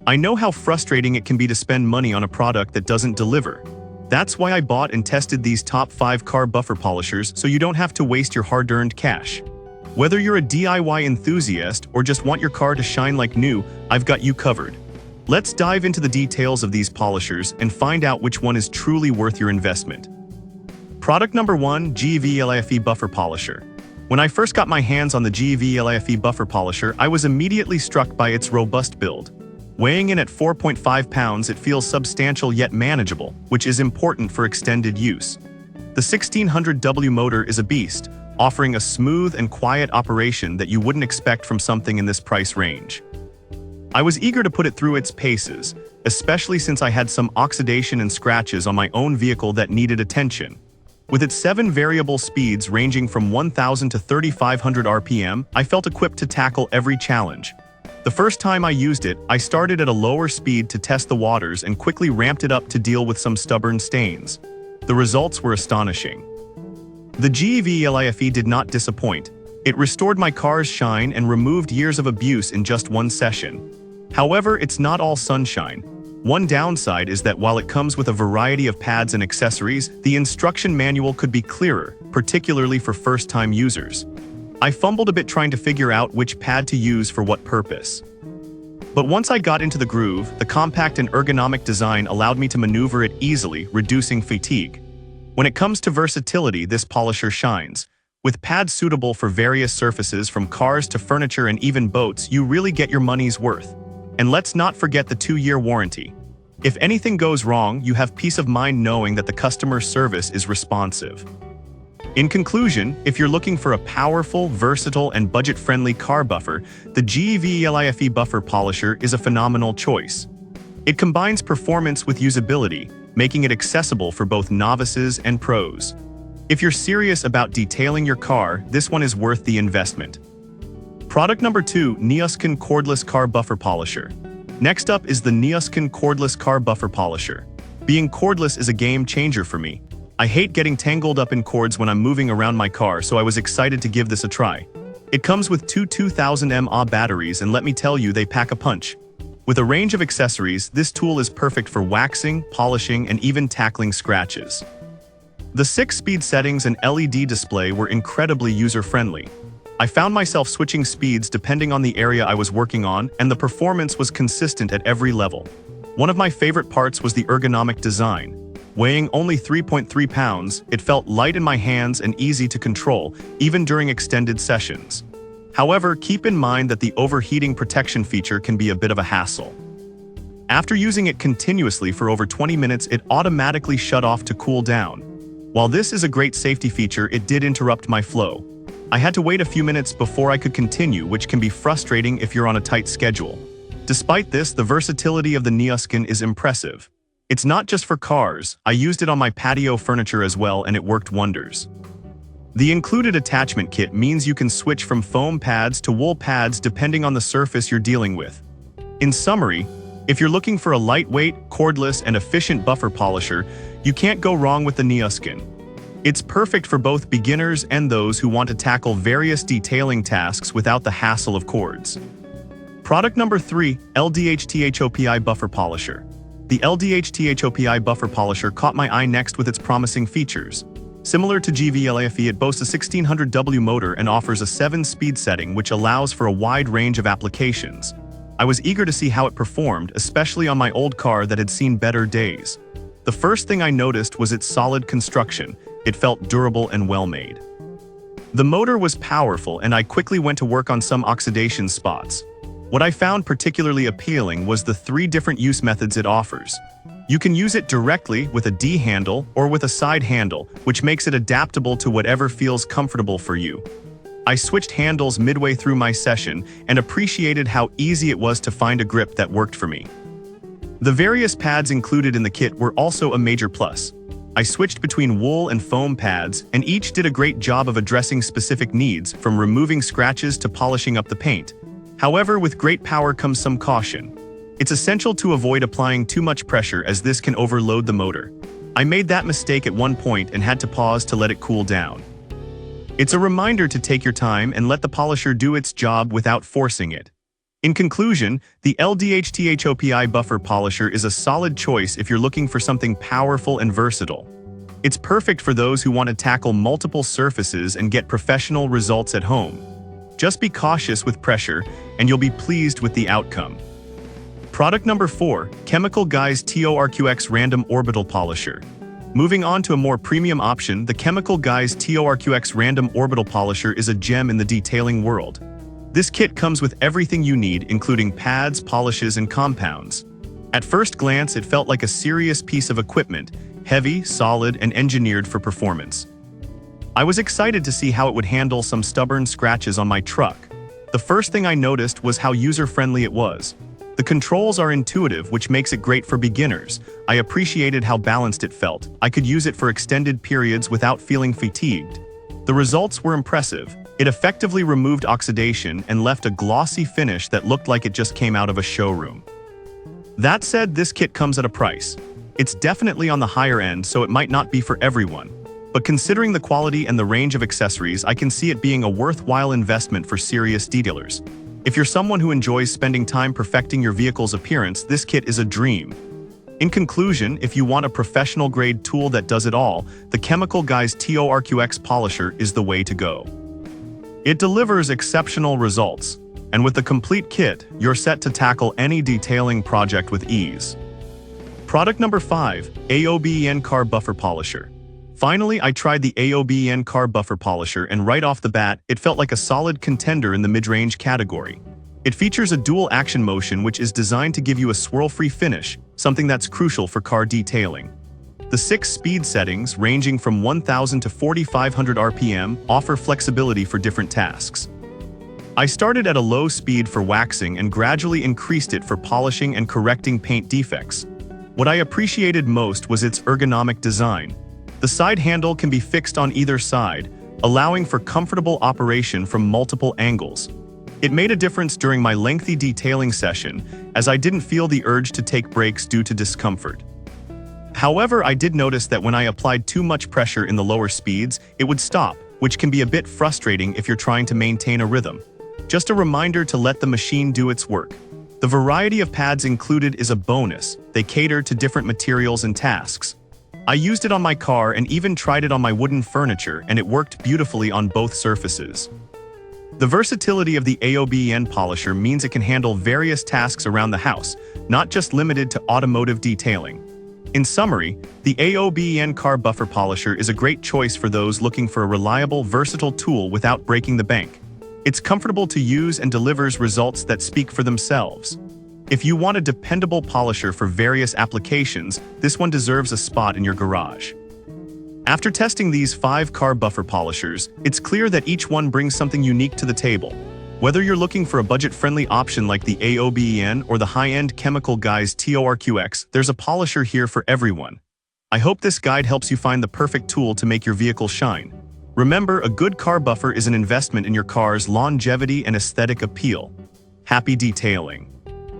I know how frustrating it can be to spend money on a product that doesn't deliver. That's why I bought and tested these top 5 car buffer polishers so you don't have to waste your hard-earned cash. Whether you're a DIY enthusiast or just want your car to shine like new, I've got you covered. Let's dive into the details of these polishers and find out which one is truly worth your investment. Product number 1, GEV LIFE Buffer Polisher. When I first got my hands on the GEV LIFE Buffer Polisher, I was immediately struck by its robust build. Weighing in at 4.5 pounds, it feels substantial yet manageable, which is important for extended use. The 1600W motor is a beast, offering a smooth and quiet operation that you wouldn't expect from something in this price range. I was eager to put it through its paces, especially since I had some oxidation and scratches on my own vehicle that needed attention. With its 7 variable speeds ranging from 1000 to 3500 RPM, I felt equipped to tackle every challenge. The first time I used it, I started at a lower speed to test the waters and quickly ramped it up to deal with some stubborn stains. The results were astonishing. The GEV LIFE did not disappoint. It restored my car's shine and removed years of abuse in just one session. However, it's not all sunshine. One downside is that while it comes with a variety of pads and accessories, the instruction manual could be clearer, particularly for first-time users. I fumbled a bit trying to figure out which pad to use for what purpose. But once I got into the groove, the compact and ergonomic design allowed me to maneuver it easily, reducing fatigue. When it comes to versatility, this polisher shines. With pads suitable for various surfaces from cars to furniture and even boats, you really get your money's worth. And let's not forget the 2-year warranty. If anything goes wrong, you have peace of mind knowing that the customer service is responsive. In conclusion, if you're looking for a powerful, versatile, and budget-friendly car buffer, the GEV LIFE Buffer Polisher is a phenomenal choice. It combines performance with usability, making it accessible for both novices and pros. If you're serious about detailing your car, this one is worth the investment. Product number 2, Neoskin Cordless Car Buffer Polisher. Next up is the Neoskin Cordless Car Buffer Polisher. Being cordless is a game changer for me. I hate getting tangled up in cords when I'm moving around my car, so I was excited to give this a try. It comes with 2 2000 mAh batteries, and let me tell you, they pack a punch. With a range of accessories, this tool is perfect for waxing, polishing, and even tackling scratches. The 6-speed settings and LED display were incredibly user-friendly. I found myself switching speeds depending on the area I was working on, and the performance was consistent at every level. One of my favorite parts was the ergonomic design. Weighing only 3.3 pounds, it felt light in my hands and easy to control, even during extended sessions. However, keep in mind that the overheating protection feature can be a bit of a hassle. After using it continuously for over 20 minutes, it automatically shut off to cool down. While this is a great safety feature, it did interrupt my flow. I had to wait a few minutes before I could continue, which can be frustrating if you're on a tight schedule. Despite this, the versatility of the Neoskin is impressive. It's not just for cars. I used it on my patio furniture as well, and it worked wonders. The included attachment kit means you can switch from foam pads to wool pads depending on the surface you're dealing with. In summary, if you're looking for a lightweight, cordless, and efficient buffer polisher, you can't go wrong with the Neoskin. It's perfect for both beginners and those who want to tackle various detailing tasks without the hassle of cords. Product number 3, LDH-THOPI Buffer Polisher. The LDH-THOPI Buffer Polisher caught my eye next with its promising features. Similar to GEV LIFE, it boasts a 1600W motor and offers a 7-speed setting which allows for a wide range of applications. I was eager to see how it performed, especially on my old car that had seen better days. The first thing I noticed was its solid construction. It felt durable and well-made. The motor was powerful, and I quickly went to work on some oxidation spots. What I found particularly appealing was the 3 different use methods it offers. You can use it directly with a D handle or with a side handle, which makes it adaptable to whatever feels comfortable for you. I switched handles midway through my session and appreciated how easy it was to find a grip that worked for me. The various pads included in the kit were also a major plus. I switched between wool and foam pads, and each did a great job of addressing specific needs, from removing scratches to polishing up the paint. However, with great power comes some caution. It's essential to avoid applying too much pressure, as this can overload the motor. I made that mistake at one point and had to pause to let it cool down. It's a reminder to take your time and let the polisher do its job without forcing it. In conclusion, the LDHTHOPI Buffer Polisher is a solid choice if you're looking for something powerful and versatile. It's perfect for those who want to tackle multiple surfaces and get professional results at home. Just be cautious with pressure, and you'll be pleased with the outcome. Product number 4, Chemical Guys TORQX Random Orbital Polisher. Moving on to a more premium option, the Chemical Guys TORQX Random Orbital Polisher is a gem in the detailing world. This kit comes with everything you need, including pads, polishes, and compounds. At first glance, it felt like a serious piece of equipment, heavy, solid, and engineered for performance. I was excited to see how it would handle some stubborn scratches on my truck. The first thing I noticed was how user-friendly it was. The controls are intuitive, which makes it great for beginners. I appreciated how balanced it felt. I could use it for extended periods without feeling fatigued. The results were impressive. It effectively removed oxidation and left a glossy finish that looked like it just came out of a showroom. That said, this kit comes at a price. It's definitely on the higher end, so it might not be for everyone. But considering the quality and the range of accessories, I can see it being a worthwhile investment for serious detailers. If you're someone who enjoys spending time perfecting your vehicle's appearance, this kit is a dream. In conclusion, if you want a professional-grade tool that does it all, the Chemical Guys TORQX Polisher is the way to go. It delivers exceptional results, and with the complete kit, you're set to tackle any detailing project with ease. Product number 5, AOBEN Car Buffer Polisher. Finally, I tried the AOBEN Car Buffer Polisher, and right off the bat, it felt like a solid contender in the mid-range category. It features a dual action motion which is designed to give you a swirl-free finish, something that's crucial for car detailing. The 6 speed settings, ranging from 1000 to 4500 RPM, offer flexibility for different tasks. I started at a low speed for waxing and gradually increased it for polishing and correcting paint defects. What I appreciated most was its ergonomic design. The side handle can be fixed on either side, allowing for comfortable operation from multiple angles. It made a difference during my lengthy detailing session, as I didn't feel the urge to take breaks due to discomfort. However, I did notice that when I applied too much pressure in the lower speeds, it would stop, which can be a bit frustrating if you're trying to maintain a rhythm. Just a reminder to let the machine do its work. The variety of pads included is a bonus. They cater to different materials and tasks. I used it on my car and even tried it on my wooden furniture, and it worked beautifully on both surfaces. The versatility of the AOBEN polisher means it can handle various tasks around the house, not just limited to automotive detailing. In summary, the AOBEN Car Buffer Polisher is a great choice for those looking for a reliable, versatile tool without breaking the bank. It's comfortable to use and delivers results that speak for themselves. If you want a dependable polisher for various applications, this one deserves a spot in your garage. After testing these 5 car buffer polishers, it's clear that each one brings something unique to the table. Whether you're looking for a budget-friendly option like the AOBEN or the high-end Chemical Guys TORQX, there's a polisher here for everyone. I hope this guide helps you find the perfect tool to make your vehicle shine. Remember, a good car buffer is an investment in your car's longevity and aesthetic appeal. Happy detailing!